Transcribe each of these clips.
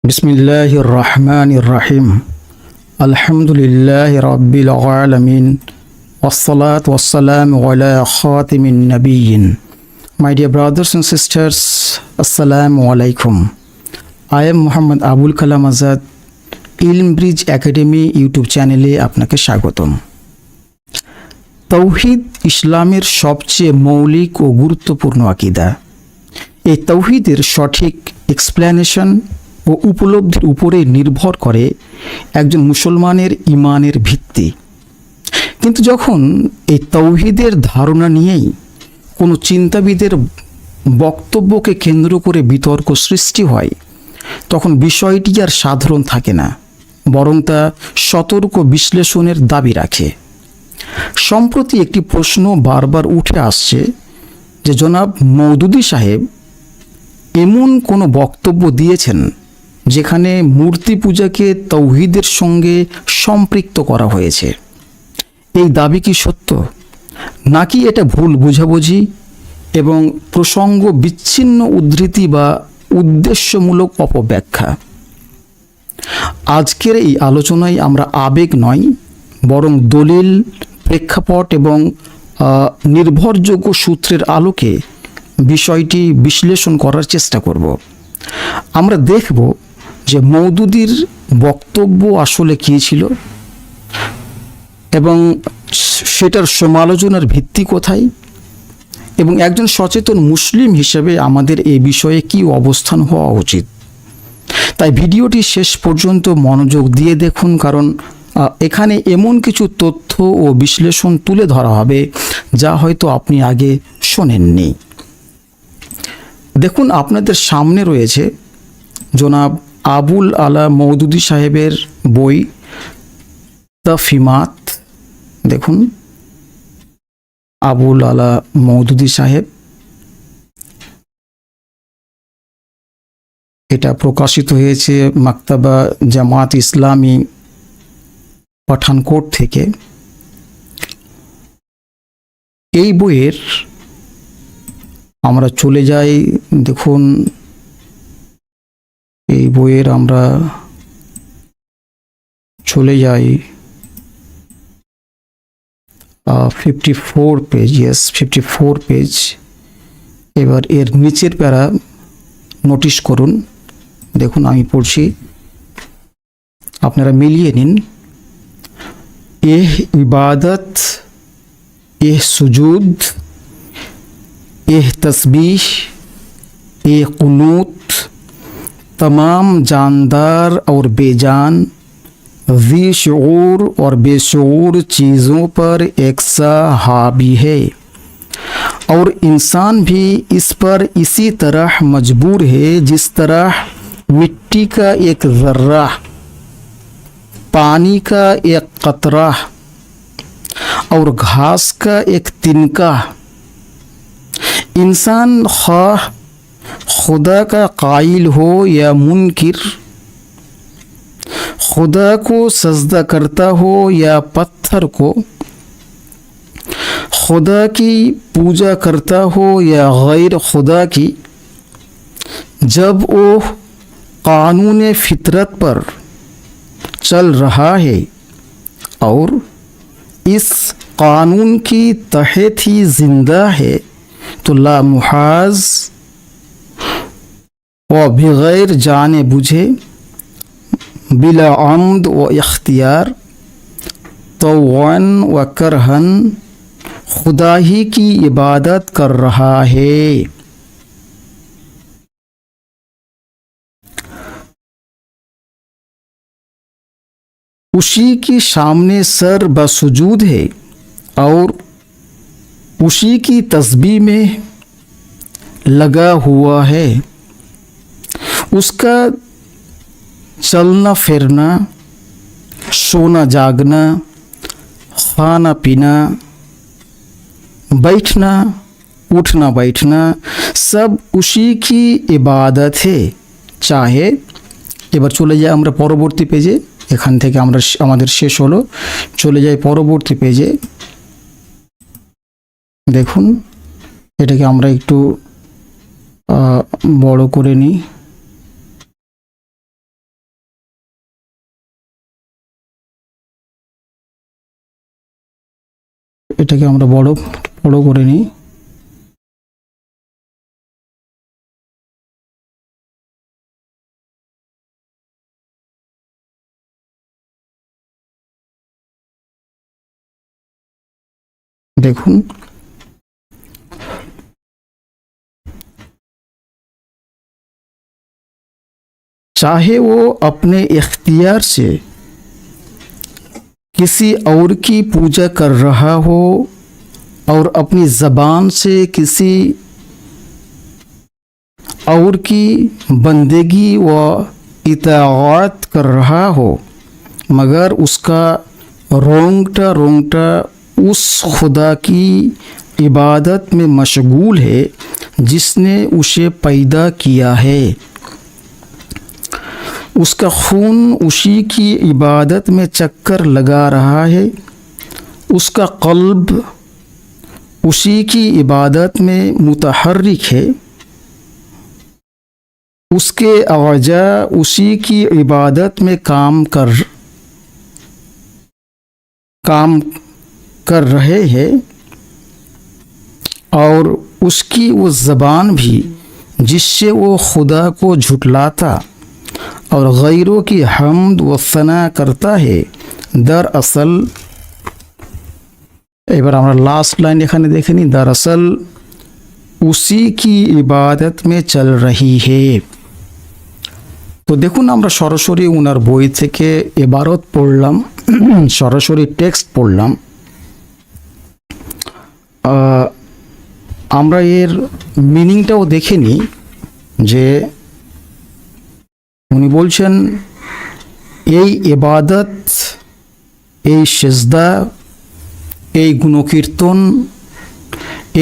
বিসমিল্লাহির রহমানির রহিম। আলহামদুলিল্লাহি রাব্বিল আলামিন ওয়াসসালাতু ওয়াসসালামু আলা খাতিমিন নাবিয়্যিন। My dear brothers and sisters, Assalamu alaikum. I am Muhammad Abul Kalam Azad, ইলম ব্রিজ একাডেমি ইউটিউব চ্যানেলে আপনাকে স্বাগতম। তৌহিদ ইসলামের সবচেয়ে মৌলিক ও গুরুত্বপূর্ণ আকীদা। এই তৌহিদের সঠিক এক্সপ্লেনেশন ও উপলব্ধির উপরে নির্ভর করে একজন মুসলমানের ঈমানের ভিত্তি। কিন্তু যখন এই তৌহিদের ধারণা নিয়েই কোনো চিন্তাবিদের বক্তব্যকে কেন্দ্র করে বিতর্ক সৃষ্টি হয়, তখন বিষয়টি আর সাধারণ থাকে না, বরং তা সতর্ক বিশ্লেষণের দাবি রাখে। সম্প্রতি একটি প্রশ্ন বারবার উঠে আসছে যে জনাব মওদুদী সাহেব এমন কোনো বক্তব্য দিয়েছেন যেখানে মূর্তি পূজাকে তৌহিদের সঙ্গে সম্পৃক্ত করা হয়েছে। এই দাবি কি সত্য, নাকি এটা ভুল বোঝাবুঝি এবং প্রসঙ্গ বিচ্ছিন্ন উদ্ধৃতি বা উদ্দেশ্যমূলক অপব্যাখ্যা? আজকের এই আলোচনায় আমরা আবেগ নয়, বরং দলিল, প্রেক্ষাপট এবং নির্ভরযোগ্য সূত্রের আলোকে বিষয়টি বিশ্লেষণ করার চেষ্টা করব। আমরা দেখব যে মওদুদীর বক্তব্য আসলে কী ছিল এবং সেটার সমালোচনার ভিত্তি কোথায়, এবং একজন সচেতন মুসলিম হিসেবে আমাদের এই বিষয়ে কী অবস্থান হওয়া উচিত। তাই ভিডিওটি শেষ পর্যন্ত মনোযোগ দিয়ে দেখুন, কারণ এখানে এমন কিছু তথ্য ও বিশ্লেষণ তুলে ধরা হবে যা হয়তো আপনি আগে শোনেননি। দেখুন, আপনাদের সামনে রয়েছে জনাব আবুল আলা মওদুদী সাহেবের বই তাফহিমাত। দেখুন, আবুল আলা মওদুদী সাহেব, এটা প্রকাশিত হয়েছে মাকতাবা জামাত ইসলামী পাঠানকোট থেকে। এই বইয়ের আমরা চলে যাই, দেখুন এই বইয়ের আমরা চলে যাই 54 পেজ, 54 পেজ। এবার এর নিচের প্যারা নোটিশ করুন, দেখুন আমি পড়ছি, আপনারা মিলিয়ে নিন। এহ ইবাদত, এহ সুজুদ, एह तस्बीह, एह कुनूत तमाम जानदार और बेजान, ज़ी शऊर और बेशऊर चीज़ों पर एकसा हावी है, और इंसान भी इस पर इसी तरह मजबूर है जिस तरह मिट्टी का एक ज़र्रा, पानी का एक कतरा और घास का एक तिनका। इंसान ख्वाह खुदा का कायल हो या मुनकिर, खुदा को सजदा करता हो या पत्थर को, खुदा की पूजा करता हो या गैर खुदा की, जब वो कानून फितरत पर चल रहा है और इस कानून की तहत ही जिंदा है, तो ला मुहाज व बगैर जाने बुझे, बिला अम्द व इख्तियार, तौअन व करहन खुदा ही की इबादत कर रहा है। उसी के सामने सर बसुजूद है और उसी की तस्बीह में लगा हुआ है। उसका चलना फिरना, सोना जागना, खाना पीना, बैठना उठना बैठना सब उसी की इबादत है। चाहे এবার চলে যাই আমরা পরবর্তী পেজে, এখান থেকে আমরা আমাদের শেষ হলো, চলে যাই পরবর্তী পেজে। দেখুন, এটাকে আমরা একটু বড় করে নিই। এটাকে আমরা বড় বড় করে নিই। দেখুন, चाहे वो अपने इख्तियार से किसी और की पूजा कर रहा हो और अपनी ज़बान से किसी और की बंदगी व इताअत कर रहा हो, मगर उसका रोंगटा रोंगटा उस खुदा की इबादत में मशगूल है जिसने उसे पैदा किया है। उसका खून उसी की इबादत में चक्कर लगा रहा है, उसका क़ल्ब उसी की इबादत में मुतहर्रिक है, उसके अज़ा उसी की इबादत में काम कर रहे हैं, और उसकी वो ज़बान भी जिससे वो खुदा को झुटलाता और गैरों की हम्द व सना करता है, दरअसल এবার আমরা লাস্ট লাইন এখানে দেখে নিই, दरअसल उसी की इबादत में चल रही है। তো দেখুন, আমরা সরাসরি ওনার বই থেকে ইবারত পড়লাম, সরাসরি টেক্সট পড়লাম। আমরা এর মিনিংটাও দেখে নিই যে উনি বলছেন এই ইবাদত, এই সেজদা, এই গুণকীর্তন,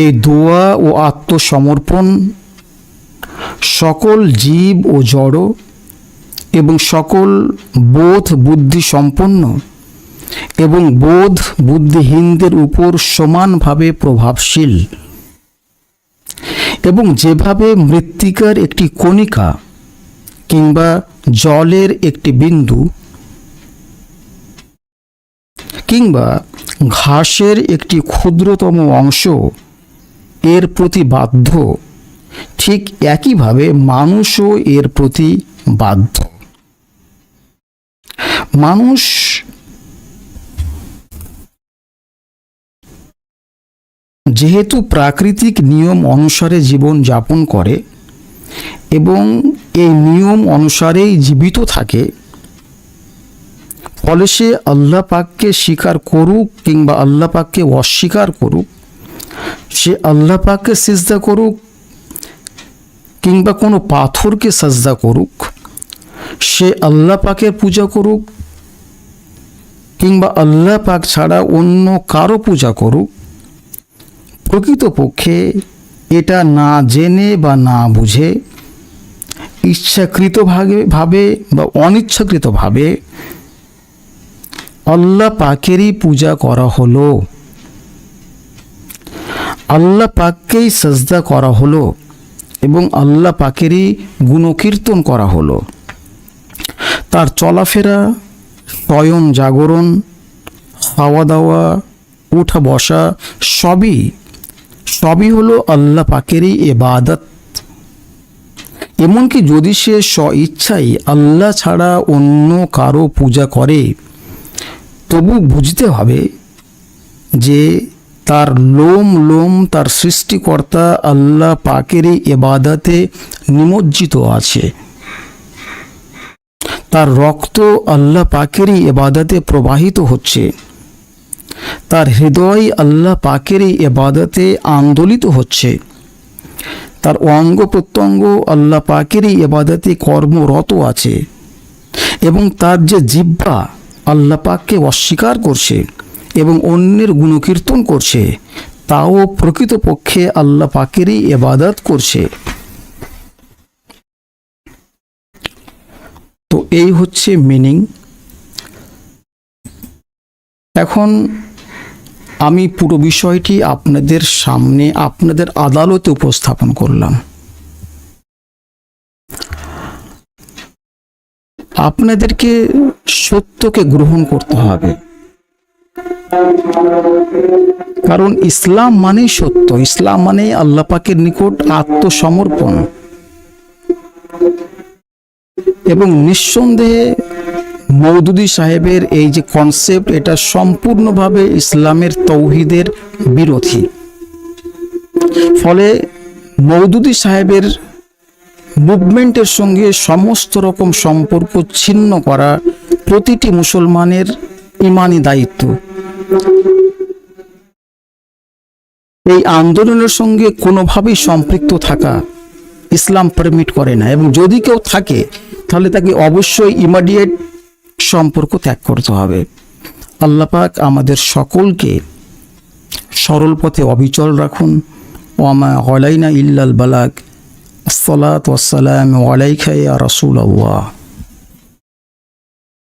এই দোয়া ও আত্মসমর্পণ সকল জীব ও জড় এবং সকল বোধ বুদ্ধি সম্পন্ন এবং বোধ বুদ্ধিহীনদের উপর সমানভাবে প্রভাবশীল, এবং যেভাবে মৃত্তিকার একটি কণিকা কিংবা জলের একটি বিন্দু কিংবা ঘাসের একটি ক্ষুদ্রতম অংশ এর প্রতি বাধ্য, ঠিক একইভাবে মানুষও এর প্রতি বাধ্য। মানুষ যেহেতু প্রাকৃতিক নিয়ম অনুসারে জীবন যাপন করে এবং এই নিয়ম অনুসারেই জীবিত থাকে, ফলে সে আল্লাহ পাককে স্বীকার করুক কিংবা আল্লাহ পাককে অস্বীকার করুক, সে আল্লাহ পাককে সিজদা করুক কিংবা কোনো পাথরকে সাজদা করুক, সে আল্লাহ পাকের পূজা করুক কিংবা আল্লাহ পাক ছাড়া অন্য কারো পূজা করুক, প্রকৃতপক্ষে এটা না জেনে বা না বুঝে, ইচ্ছাকৃতভাবে বা অনিচ্ছাকৃতভাবে আল্লাহ পাকেরই পূজা করা হলো, আল্লাহ পাককেই সাজদা করা হলো এবং আল্লাহ পাকেরই গুণকীর্তন করা হলো। তার চলাফেরা, শয়ন জাগরণ, খাওয়া দাওয়া, উঠা বসা সবই হলো আল্লাহ পাকেরই ইবাদত। এমনকি যদি সে স্বইচ্ছাই আল্লাহ ছাড়া অন্য কারো পূজা করে, তবু বুঝতে হবে যে তার লোম তার সৃষ্টিকর্তা আল্লাহ পাকেরই ইবাদতে নিমজ্জিত আছে, তার রক্ত আল্লাহ পাকেরই ইবাদতে প্রবাহিত হচ্ছে, তার হৃদয় আল্লাহ পাকেরই ইবাদতে আন্দোলিত হচ্ছে, তার অঙ্গ প্রত্যঙ্গ আল্লাহ পাকেরই ইবাদতে কর্মরত আছে, এবং তার যে জিহ্বা আল্লাহ পাককে অস্বীকার করছে এবং অন্যের গুণকীর্তন করছে, তাও প্রকৃতপক্ষে আল্লাহ পাকেরই ইবাদত করছে। তো এই হচ্ছে মিনিং। এখন আমি পুরো বিষয়টি আপনাদের সামনে, আপনাদের আদালতে উপস্থাপন করলাম। আপনাদেরকে সত্যকে গ্রহণ করতে হবে। কারণ ইসলাম মানেই সত্য, ইসলাম মানে আল্লাহ পাকের নিকট আত্মসমর্পণ। এবং নিঃসন্দেহে মওদুদী সাহেবের এই যে কনসেপ্ট, এটা সম্পূর্ণভাবে ইসলামের তৌহিদের বিরোধী। ফলে মওদুদী সাহেবের মুভমেন্টের সঙ্গে সমস্ত রকম সম্পর্ক ছিন্ন করা প্রতিটি মুসলমানের ইমানি দায়িত্ব। এই আন্দোলনের সঙ্গে কোনোভাবেই সম্পৃক্ত থাকা ইসলাম পারমিট করে না, এবং যদি কেউ থাকে তাহলে তাকে অবশ্যই ইমিডিয়েট সম্পর্ক ত্যাগ করতে হবে। আল্লাহ পাক আমাদের সকলকে সরল পথে অবিচল রাখুন। ওয়ামা আলাইনা ইল্লাল বালাগ। আসসালাতু ওয়াসসালামু আলাইকা ইয়া রাসূলুল্লাহ।